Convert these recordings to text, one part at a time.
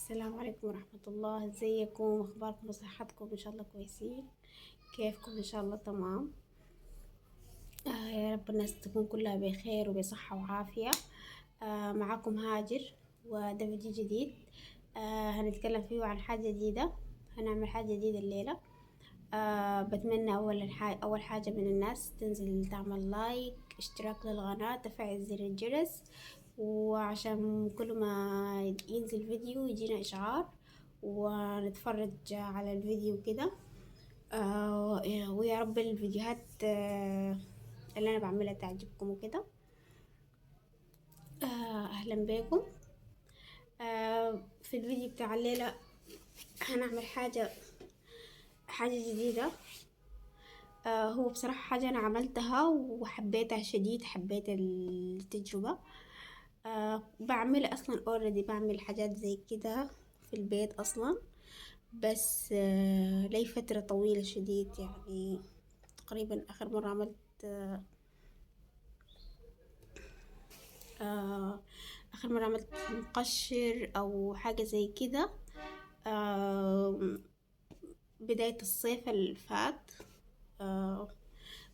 السلام عليكم ورحمة الله. ازيكم؟ اخباركم وصحتكم؟ ان شاء الله كويسين. كيفكم؟ ان شاء الله تمام. يا رب الناس تكون كلها بخير وبصحة وعافية. معكم هاجر، وده فيديو جديد. هنتكلم فيه عن حاجة جديدة. هنعمل حاجة جديدة الليلة. بتمنى أول حاجة من الناس تنزل تعمل لايك، اشتراك للقناة، تفعل زر الجرس، وعشان كل ما ينزل فيديو يجينا إشعار ونتفرج على الفيديو كده. ويا رب الفيديوهات اللي أنا بعملها تعجبكم وكده. أهلا بكم. في الفيديو بتاع الليلة هنعمل حاجة جديدة. هو بصراحة حاجة أنا عملتها وحبيتها شديد، حبيت التجربة. بعمل أصلا اوريدي، بعمل حاجات زي كده في البيت أصلا، بس لي فترة طويلة شديد يعني. تقريبا آخر مرة عملت آه آخر مرة عملت مقشر أو حاجة زي كده بداية الصيف اللي فات.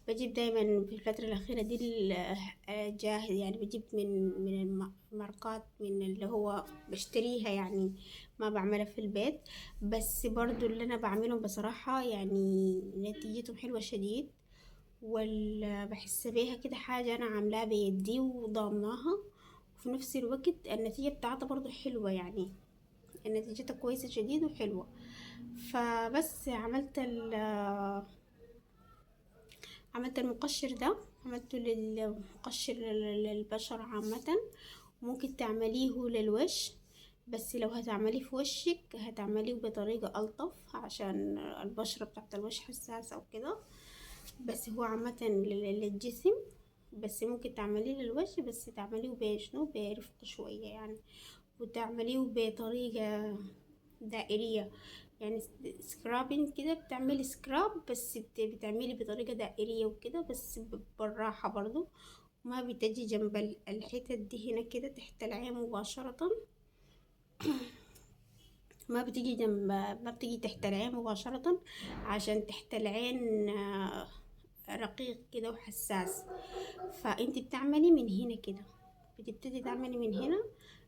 بجيب دايما في الفترة الأخيرة دي جاهز، يعني بجيب من الماركات، من اللي هو بشتريها يعني، ما بعملها في البيت. بس برضو اللي أنا بعملهم بصراحة يعني نتيجتهم حلوة شديد، بحس بيها كده حاجة أنا عاملاها بيدي وضامناها، وفي نفس الوقت النتيجة بتاعتها برضو حلوة يعني. نتيجتها كويسة شديد وحلوة. فبس عملت المقشر ده، عملته للمقشر للبشرة عامة. ممكن تعمليه للوش، بس لو هتعمليه في وشك هتعمليه بطريقة ألطف عشان البشرة بتاعت الوش حساسة أو كده. بس هو عامة للجسم، بس ممكن تعمليه للوش، بس تعمليه بشنو برفق شوية يعني، وتعمليه بطريقة دائرية يعني. سكرابين كده، بتعملي سكراب بس بتعملي بطريقة دائرية وكده، بس بالراحة برضو. ما بتجي جنب الحتة دي هنا كده تحت العين مباشرة. ما بتجي تحت العين مباشرة، عشان تحت العين رقيق كده وحساس. فانت بتعملي من هنا كده، بتبتدي تعملي من هنا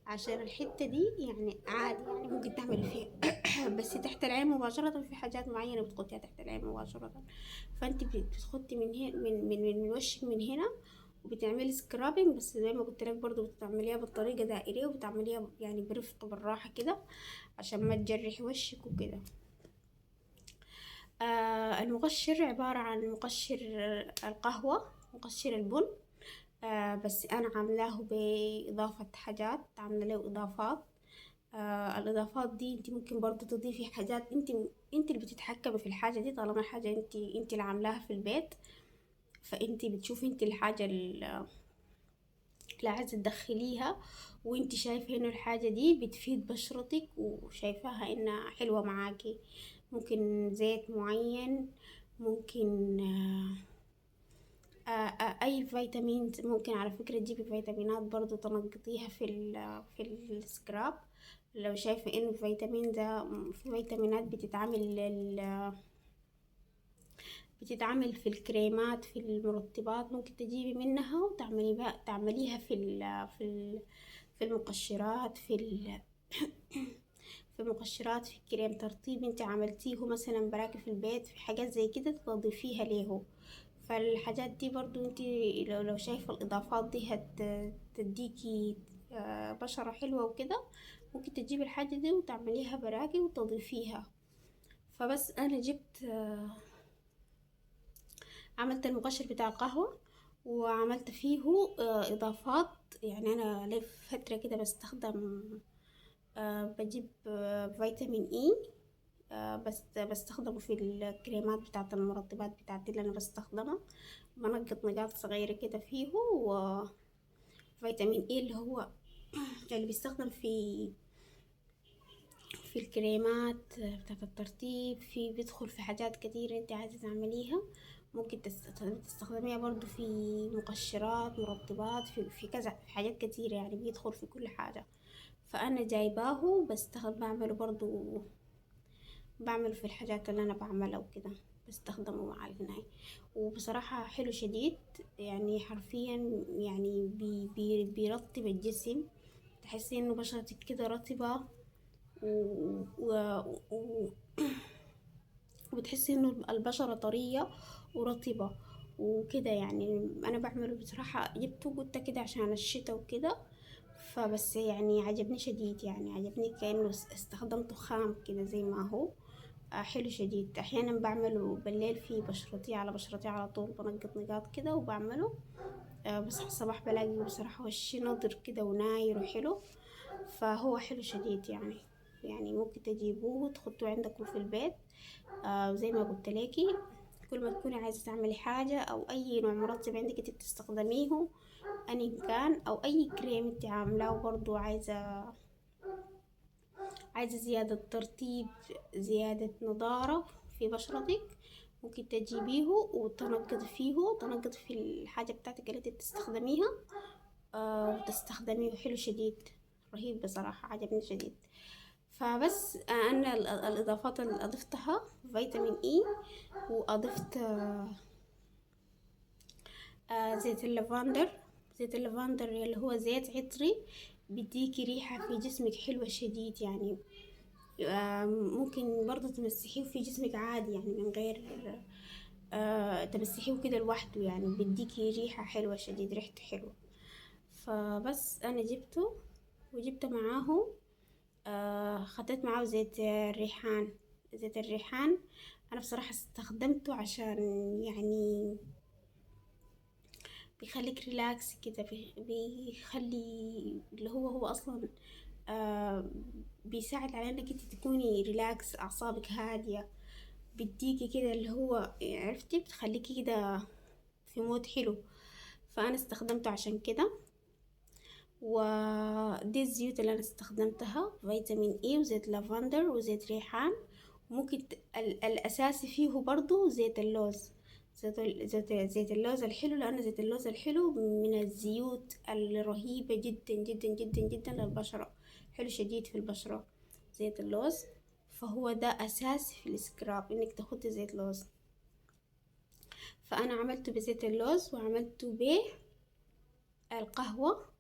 عشان الحتة دي يعني عادي، يعني ممكن تعملي فيها بس تحت العين مباشرة. في حاجات معينة بتحطيها تحت العين مباشرة. فانت بتحطي من هنا، من وشك من هنا، وبتعملي سكرابنج، بس زي ما قلت لك برضو بتعمليها بالطريقة دائرية، وبتعمليها يعني برفق بالراحة كده عشان ما تجرحي وشك وكده. المقشر عبارة عن مقشر القهوة، مقشر البن. بس أنا عاملاه بإضافة حاجات، عاملة له إضافات. الإضافات دي انت ممكن برضو تضيفي حاجات، انت اللي بتتحكمي في الحاجة دي، طالما حاجة انت اللي عاملاها في البيت. فانت بتشوفي انت الحاجة اللي عايزة تدخليها، وانت شايفة انه الحاجة دي بتفيد بشرتك وشايفاها انها حلوة معاكي. ممكن زيت معين، ممكن اي فيتامين. ممكن على فكرة تجيبي فيتامينات برضو تنقطيها في السكراب. لو شايفة ان الفيتامين ده، في فيتامينات بتتعمل في الكريمات، في المرطبات، ممكن تجيبي منها تعمليها في المقشرات، في المقشرات، في كريم ترطيب انت عملتيه مثلا براكي في البيت، في حاجات زي كده تضيفيها ليه. فالحاجات دي برضو انت لو شايفة الإضافات دي هتديكي بشرة حلوة وكده، ممكن تجيبي الحاجة دي وتعمليها براكي وتضيفيها. فبس أنا جبت عملت المقشر بتاع القهوة، وعملت فيه إضافات. يعني أنا لي فترة كده بستخدم، بجيب فيتامين إي، بس بستخدمه في الكريمات بتاعة المرطبات بتاعتي اللي أنا بستخدمها. بنقط نقاط صغيرة كده فيه. وفيتامين إي اللي هو اللي بيستخدم في الكريمات بتاعة الترطيب، بيدخل في حاجات كتير انت عايزة تعمليها. ممكن تستخدميها برضو في مقشرات، مرطبات، في كذا، في حاجات كتير يعني، بيدخل في كل حاجة. فانا جايباه بعمله برضو، بعمله في الحاجات اللي انا بعملها وكده، بستخدمه مع الهناي. وبصراحة حلو شديد، يعني حرفيا يعني بيرطب الجسم، تحسي انه بشرتك كده رطبة، و... و... و... وبتحسي انه البشرة طرية ورطبة وكده. يعني انا بعمله بصراحة، جبته قلت كده عشان الشتا وكده، فبس يعني عجبني شديد، يعني عجبني كأنه استخدمته خام كده زي ما هو. حلو شديد. احيانا بعمله بالليل في بشرتي، على بشرتي على طول بنقط نقاط كده وبعمله. بصحى الصباح بلاقي بصراحة وشي نضر كده وناير وحلو، فهو حلو شديد يعني. يعني ممكن تجيبوه وتحطوه عندكم في البيت. زي ما قلت لكي، كل ما تكوني عايزة تعملي حاجة أو أي نوع مرطب عندك انت بتستخدميه، أن كان أو أي كريم انت عاملاه برضو، عايزة زيادة ترطيب، زيادة نضارة في بشرتك، ممكن تجيبيه وتنقض فيه، تنقض في الحاجة بتاعتك اللي انت بتستخدميها. وتستخدميه حلو شديد، رهيب بصراحة، عجبني شديد. فبس أنا الإضافات اللي أضفتها فيتامين إي، وأضفت زيت اللافندر. زيت اللافندر اللي هو زيت عطري، بيديكي ريحة في جسمك حلوة شديد يعني. ممكن برضه تمسحيه في جسمك عادي، يعني من غير تمسحيه كده لوحده، يعني بيديكي ريحة حلوة شديد، ريحته حلوة. فبس أنا جبته وجبت معاه خطيت معاه زيت الريحان. زيت الريحان أنا بصراحة استخدمته عشان يعني بيخليك ريلاكس كده، بيخلي اللي هو أصلا آه بيساعد على انك انت تكوني ريلاكس، اعصابك هادية، بيديكي كده اللي هو عرفتي، بتخليكي كده في مود حلو. فانا استخدمته عشان كده. ودي الزيوت اللي انا استخدمتها، فيتامين اي وزيت لافندر وزيت ريحان. ممكن الاساسي فيه برضو زيت اللوز. زيت اللوز الحلو، لان زيت اللوز الحلو من الزيوت الرهيبة جدا جدا جدا جدا للبشرة، حلو شديد في البشرة زيت اللوز. فهو ده اساسي في السكراب انك تاخدي زيت لوز. فانا عملته بزيت اللوز، وعملته بالقهوة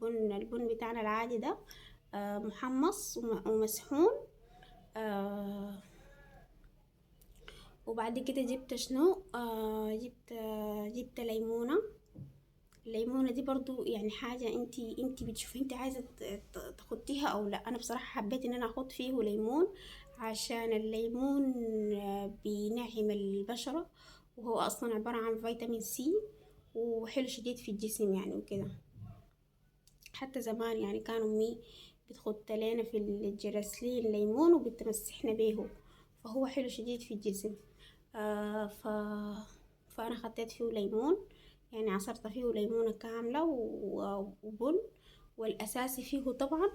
البن بتاعنا العادي ده، محمص ومسحون. آه وبعد كده جبت شنو، جبت ليمونة. الليمونة دي برضو يعني حاجة انتي بتشوفي انتي عايزة تحطيها او لا. انا بصراحة حبيت ان انا احط فيه ليمون، عشان الليمون بينعم البشرة، وهو اصلا عبارة عن فيتامين سي، وحلو شديد في الجسم يعني وكده. حتى زمان يعني كان امي بتخط لنا في الجرسلين ليمون وبتمسحنا بيه، فهو حلو شديد في الجسم. آه ف... فانا خطيت فيه ليمون، يعني عصرت فيه ليمونة كاملة وبن. والاساسي فيه طبعا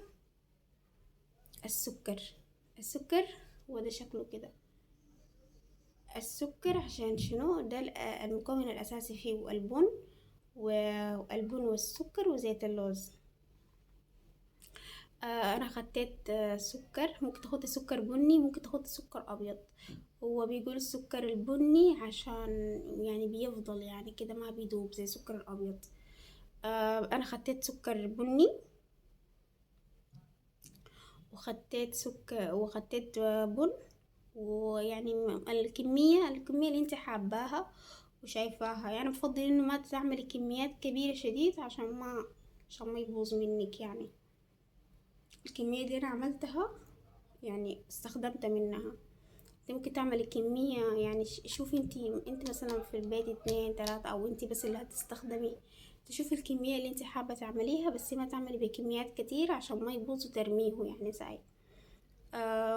السكر. السكر وده شكله كده. السكر عشان شنو ده المكون الاساسي فيه البن، والبن والسكر وزيت اللوز. انا خدت سكر، ممكن تاخدي سكر بني، ممكن تاخدي سكر ابيض. هو بيقول السكر البني عشان يعني بيفضل يعني كده ما بيدوب زي السكر الابيض. انا خدت سكر بني، وخدت سكر، وخدت بن. ويعني الكمية اللي انت حاباها وشايفاها، يعني بفضل انه ما تعملي كميات كبيرة شديد عشان ما يبوظ منك يعني. الكمية دي انا عملتها، يعني استخدمت منها. انت ممكن تعملي كمية، يعني شوفي انت مثلا في البيت 2 3، او انت بس اللي هتستخدمي، تشوفي الكمية اللي انت حابة تعمليها، بس ما تعملي بكميات كتير عشان ما يبوظ وترميه يعني زي.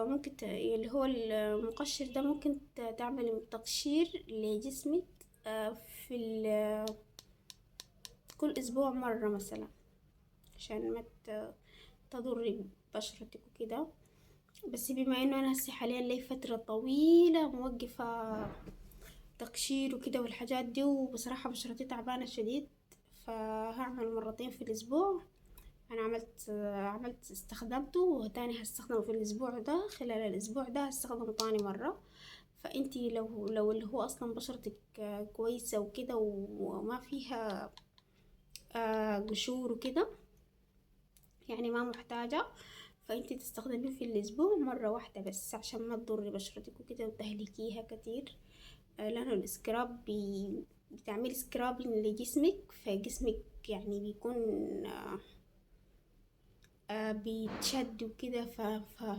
ممكن اللي هو المقشر ده ممكن تعملي تقشير لجسمك في كل اسبوع مرة مثلا، عشان ما تضري بشرتك وكده. بس بما انه انا هسه حاليا لي فترة طويلة موقفة تقشير وكده والحاجات دي، وبصراحة بشرتي تعبانة شديد، فهعمل مرتين في الاسبوع. انا عملت استخدمته، وتاني هستخدمه في الاسبوع ده، خلال الاسبوع ده هستخدمه تاني مرة. فانتي لو اللي هو اصلا بشرتك كويسة وكده وما فيها قشور وكده، يعني ما محتاجة، فانتي تستخدميه في الاسبوع مرة واحدة بس، عشان ما تضري بشرتك وكده وتهلكيها كتير. لانه السكراب بتعمل سكرابين لجسمك، فجسمك يعني بيكون بيتشد وكده.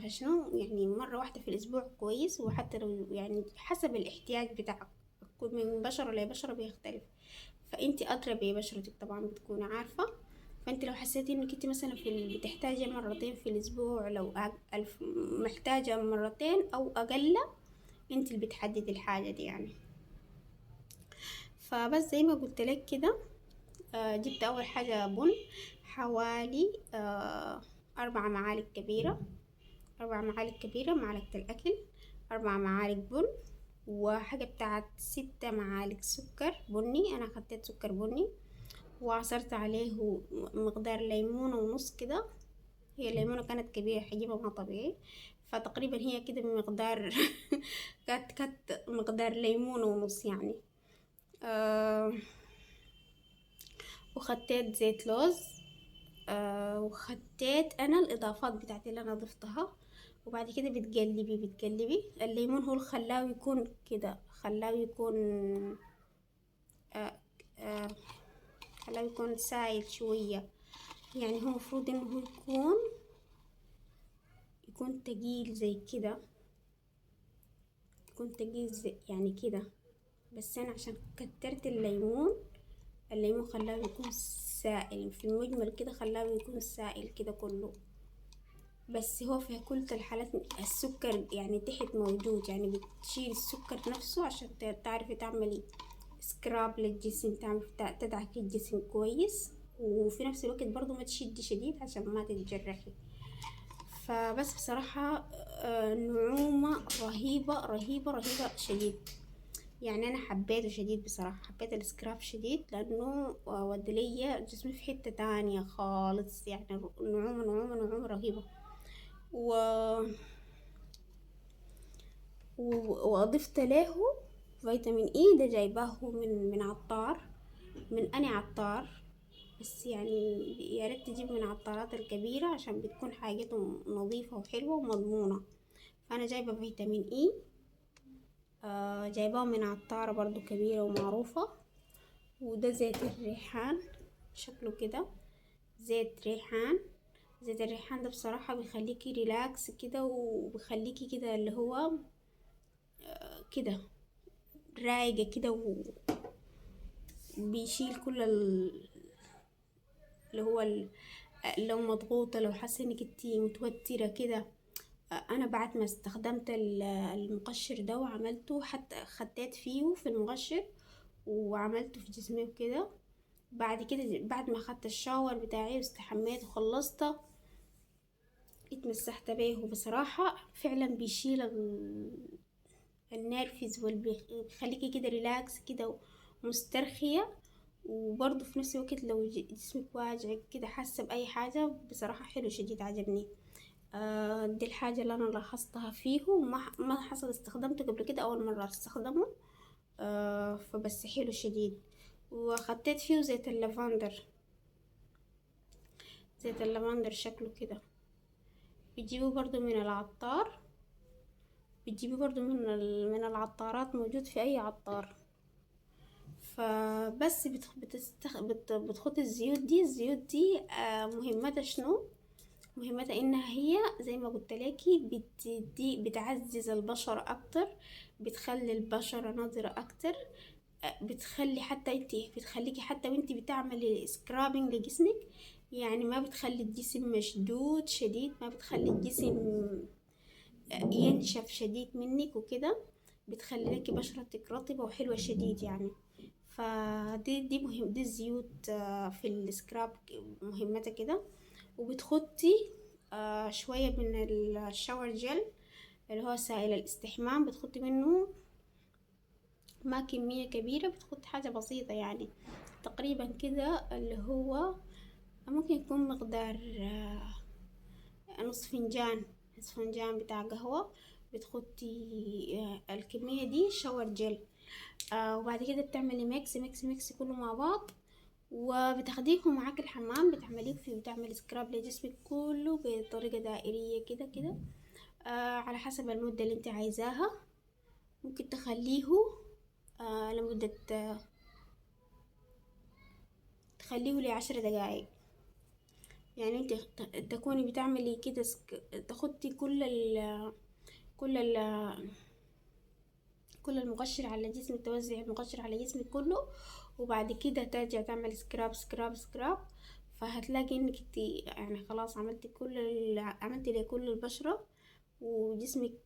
فشنو يعني مرة واحدة في الأسبوع كويس. وحتى لو يعني حسب الاحتياج بتاعك، من بشرة لبشرة بيختلف، فانتي أدرى ببشرتك طبعا بتكون عارفة. فانت لو حسيتي انك انت مثلا بتحتاجي مرتين في الأسبوع، لو محتاجة مرتين أو أقل، انت اللي بتحددي الحاجة دي يعني. فبس زي ما قلت لك كده، جبت أول حاجة بن، حوالي 4 معالق كبيرة، 4 معالق كبيرة، معلقة الأكل، 4 معالق بن، وحاجة بتاعت 6 معالق سكر بني. أنا خدت سكر بني، وعصرت عليه مقدار ليمونة ونص كده. هي الليمونة كانت كبيرة، حجمها ما طبيعي، فتقريبا هي كده بمقدار كانت مقدار ليمونة ونص يعني. وخدت زيت لوز. وخدت انا الاضافات بتاعتي اللي انا ضفتها. وبعد كده بتقلبي الليمون، هو الخلاوي يكون كده، خلاوي يكون آه آه خلاوي يكون سايل شوية، يعني هو مفروض انه هو يكون تقيل زي كده، يكون تقيل زي يعني كده. بس انا عشان كترت الليمون خلاه يكون سائل في المجمل كده، خلاه يكون سائل كده كله. بس هو في كل الحالات السكر يعني تحت موجود، يعني بتشيل السكر نفسه عشان تعرفي تعملي سكراب للجسم، تدعكي الجسم كويس، وفي نفس الوقت برضو ما تشدي شديد عشان ما تتجرحي. فبس بصراحة نعومة رهيبة رهيبة رهيبة شديد، يعني انا حبيته شديد بصراحة، حبيت السكراب شديد لانه ودي لي جسمي في حتة تانية خالص، يعني نعومة نعومة نعومة رهيبة. و... واضفت له فيتامين اي، ده جايباه من عطار. من اني عطار، بس يعني يا ريت تجيب من عطارات الكبيرة عشان بتكون حاجته نظيفة وحلوة ومضمونة. فانا جايبة فيتامين اي، جايباه من عطارة برضو كبيرة ومعروفة. وده زيت الريحان، شكله كده زيت ريحان. زيت الريحان ده بصراحة بيخليكي ريلاكس كده، وبيخليكي كده اللي هو كده رايقة كده، وبيشيل كل اللي هو لو مضغوطة، لو حاسة انك انتي متوترة كده. انا بعد ما استخدمت المقشر ده وعملته، حتى خديت فيه في المقشر وعملته في جسمي وكده. بعد كده بعد ما اخدت الشاور بتاعي واستحميت وخلصت، اتمسحت بيه، وبصراحة فعلا بيشيل النرفز، وبيخليكي كده ريلاكس كده ومسترخية. وبرضه في نفس الوقت لو جسمك واجعك كده، حاسة بأي حاجة، بصراحة حلو شديد عجبني. دي الحاجة اللي أنا لاحظتها فيه، ما حصل استخدمته قبل كده، أول مرة استخدمه. فبس حلو شديد. وخطيت فيه زيت اللافندر، زيت اللافندر شكله كده بتجيبه برضو من العطار، بتجيبي برضو من العطارات، موجود في اي عطار. فبس بتخطي الزيوت دي مهمتها شنو؟ مهمتها انها هي زي ما قلت لكي بتعزز البشرة اكتر، بتخلي البشرة نضرة اكتر. بتخليكي حتى وانتي بتعملي سكرابينج لجسمك، يعني ما بتخلي الجسم مشدود شديد، ما بتخلي الجسم ينشف شديد منك وكده، بتخلي لك بشرتك رطبة وحلوة شديد يعني. فدي مهم، دي الزيوت في السكراب مهمتها كده. وبتخطي شوية من الشاور جل اللي هو سائل الاستحمام، بتخطي منه ما كمية كبيرة، بتخطي حاجة بسيطة يعني، تقريبا كده اللي هو ممكن يكون مقدار نص فنجان، نص فنجان بتاع قهوة. بتخطي الكمية دي شاور جل. وبعد كده بتعملي ميكس ميكس ميكس كله مع بعض، وبتاخديه معاك الحمام، بتعمليه فيه، بتعمل سكراب لجسمك كله بطريقة دائرية كده كده. على حسب المدة اللي انت عايزاها. ممكن تخليه لمدة تخليه ل10 دقايق. يعني انت تكوني بتعملي كده تخطي كل ال كل المقشر على جسمك، توزع المقشر على جسمك كله، وبعد كده ترجع تعمل سكراب سكراب سكراب. فهتلاقي انك يعني خلاص عملتي لكل البشرة، وجسمك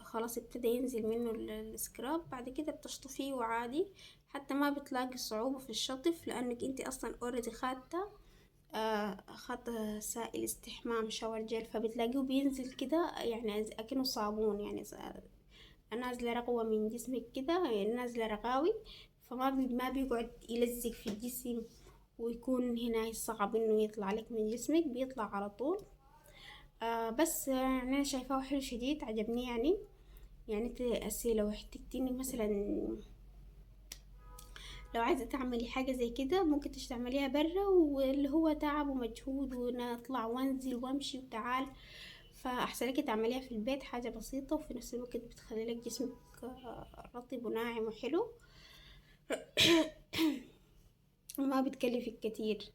خلاص ابتدى ينزل منه السكراب. بعد كده بتشطفيه وعادي، حتى ما بتلاقي صعوبة في الشطف، لانك انت اصلا اوريدي خدت سائل استحمام شاور جل، فبتلاقيه بينزل كده يعني اكنه صابون، يعني نازلة رغوة من جسمك كده، يعني نازلة رغاوي. ما بيقعد يلزق في الجسم، ويكون هنا صعب انه يطلع لك من جسمك، بيطلع على طول. بس يعني انا شايفاه حلو شديد، عجبني يعني. يعني انت لو احتجتيني مثلا، لو عايزة تعملي حاجة زي كده ممكن تعمليها برا، واللي هو تعب ومجهود وانا اطلع وانزل وامشي وتعال. فاحسن لك تعمليها في البيت، حاجة بسيطة، وفي نفس الوقت بتخلي لك جسمك رطب وناعم وحلو. وما بتكلفك كتير،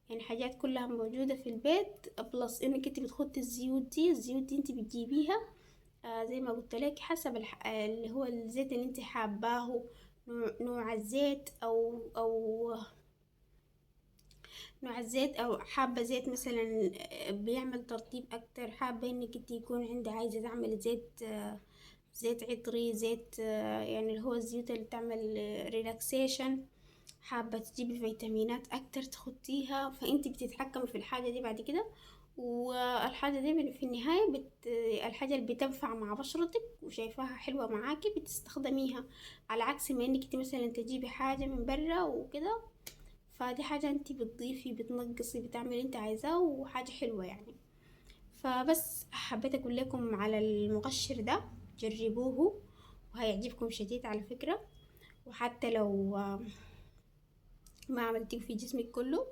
يعني حاجات كلها موجودة في البيت. بلس انك انت بتحطي الزيوت دي انت بتجيبيها زي ما قلت لك، حسب اللي هو الزيت اللي انت حاباه، نوع الزيت نوع الزيت، او حابة زيت مثلا بيعمل ترطيب اكتر، حابة انك انت يكون عندي عايزة تعمل زيت عطري، زيت يعني اللي هو الزيوت اللي بتعمل ريلاكسيشن. حابة تجيبي فيتامينات اكتر تخطيها، فانت بتتحكمي في الحاجة دي بعد كده. والحاجة دي في النهاية الحاجة اللي بتنفع مع بشرتك وشايفاها حلوة معاكي بتستخدميها، على عكس ما انك انت مثلا تجيبي حاجة من برا وكده. فدي حاجة انت بتضيفي بتنقصي بتعملي انت عايزاه، وحاجة حلوة يعني. فبس حبيت اقول لكم على المقشر ده، جربوه وهيعجبكم شديد على فكرة. وحتى لو ما عملتيه في جسمك كله،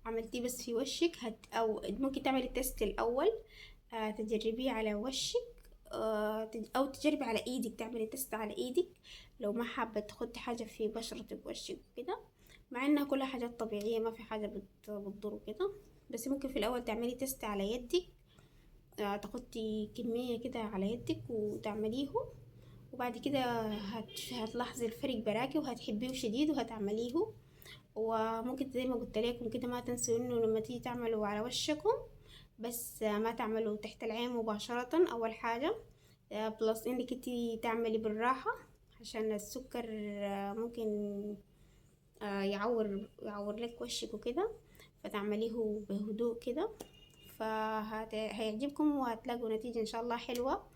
عملتيه بس في وشك، او ممكن تعملي تيست الاول، تجربيه على وشك، او تجربي على ايدك، تعملي تيست على ايدك لو ما حابة تحطي حاجة في بشرتك ووشك كده. مع انها كلها حاجات طبيعية، ما في حاجة بتضر كده. بس ممكن في الاول تعملي تيست على يدك، تحطي كمية كده على يدك وتعمليه، وبعد كده هتلاحظي الفرق براكي، وهتحبيه شديد وهتعمليه. وممكن زي ما قلت لكم كده، ما تنسوا انه لما تيجي تعملوا على وشكم، بس ما تعملوا تحت العين مباشرة اول حاجة. بلس انك انتي تعملي بالراحة، عشان السكر ممكن يعور لك وشك وكده، فتعمليه بهدوء كده. فهيعجبكم وهتلاقوا نتيجة ان شاء الله حلوة.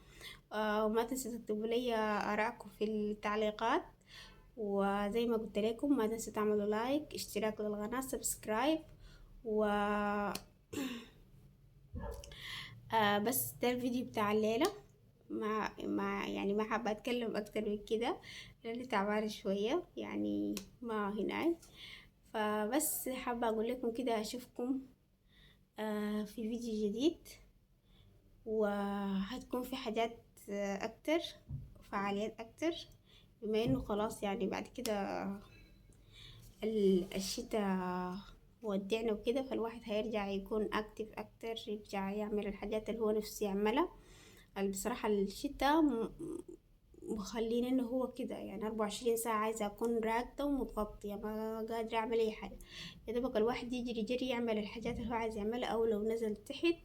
وما تنسوا تكتبوا لي آراءكم في التعليقات. وزي ما قلت لكم ما تنسوا تعملوا لايك، اشتراك للقناة، سبسكرايب. و بس ده الفيديو بتاع الليلة. ما حابة اتكلم اكتر من كده، لاني تعبانة شوية يعني، ما هنا. فبس حابة اقول لكم كده، اشوفكم في فيديو جديد، وهتكون في حاجات اكتر، فعاليات اكتر، بما انه خلاص يعني بعد كده الشتاء ودعنا وكده، فالواحد هيرجع يكون اكتف اكتر، يرجع يعمل الحاجات اللي هو نفسه يعملها. بصراحة الشتاء مخليني انه هو كده، يعني 24 ساعة عايزة اكون راكدة ومتغطية، ما قادرة اعمل اي حاجة. يا دوبك الواحد يجري جري يعمل الحاجات اللي هو عايز يعملها، او لو نزل تحت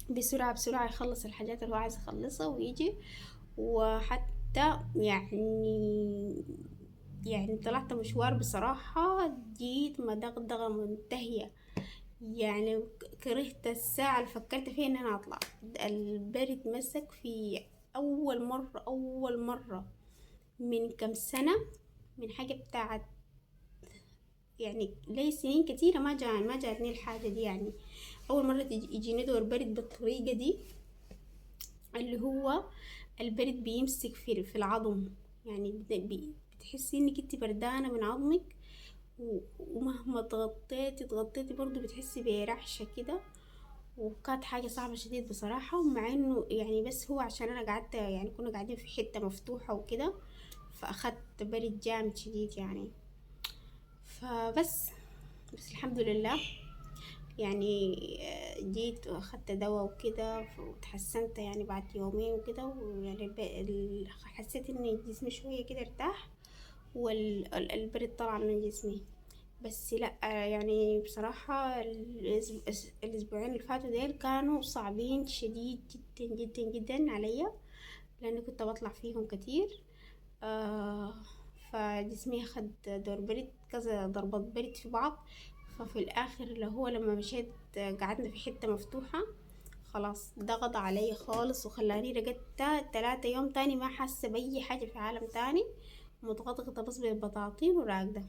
بسرعة بسرعة يخلص الحاجات اللي هو عايز يخلصها ويجي. وحتى يعني طلعت مشوار بصراحة، جيت مدغدغة منتهية، يعني كرهت الساعة اللي فكرت فيها ان انا اطلع. البرد مسك في اول مرة من كم سنة، من حاجة بتاعت يعني لي سنين كتيرة ما جاتني الحاجة دي يعني. أول مرة يجيني دور برد بالطريقة دي، اللي هو البرد بيمسك في العظم، يعني بتحسي انك انت بردانة من عظمك، ومهما اتغطيتي برضو بتحسي برعشة كده. وكانت حاجة صعبة شديد بصراحة، ومع انه يعني بس هو عشان انا قعدت يعني كنا قاعدين في حتة مفتوحة وكده، فاخدت برد جامد شديد يعني. بس الحمد لله يعني. جيت واخدت دواء وكده وتحسنت يعني بعد يومين وكده، ويعني حسيت ان جسمي شوية كده ارتاح، والبرد طلع من جسمي. بس لا يعني بصراحة الأسبوعين اللي فاتوا ديل كانوا صعبين شديد جدا جدا جدا عليا، لأني كنت بطلع فيهم كتير. آه فجسمي أخد دور برد، كذا ضربة برد في بعض. ففي الآخر اللي هو لما مشيت قعدنا في حتة مفتوحة، خلاص ضغط علي خالص وخلاني رقدت 3 يوم تاني ما حاسة بأي حاجة في عالم تاني، متغطغطة بس بالبطاطين وراقدة.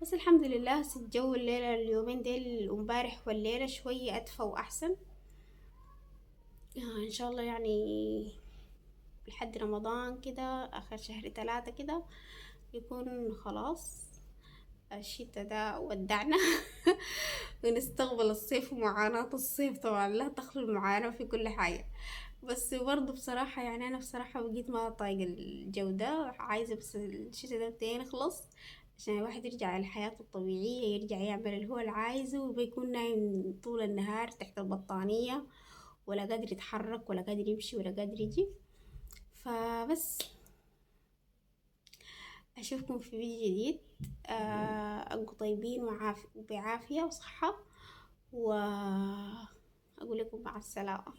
بس الحمد لله هسه الجو الليلة اليومين ديل ومبارح والليلة شوية أدفى وأحسن. إن شاء الله يعني لحد رمضان كده آخر شهر 3 كده يكون خلاص الشتا ده ودعنا ونستقبل الصيف ومعاناة الصيف. طبعا لا تخلو المعاناة في كل حاجة، بس برضه بصراحة يعني أنا بصراحة بقيت ما طايقة الجو ده، عايزة بس الشتا ده بتاعي يخلص عشان الواحد يرجع لحياته الطبيعية، يرجع يعمل اللي هو العايزه، وبيكون نايم طول النهار تحت البطانية ولا قادر يتحرك ولا قادر يمشي ولا قادر يجي. فبس أشوفكم في فيديو جديد. أبقوا طيبين بعافية وصحة، وأقول لكم مع السلامة.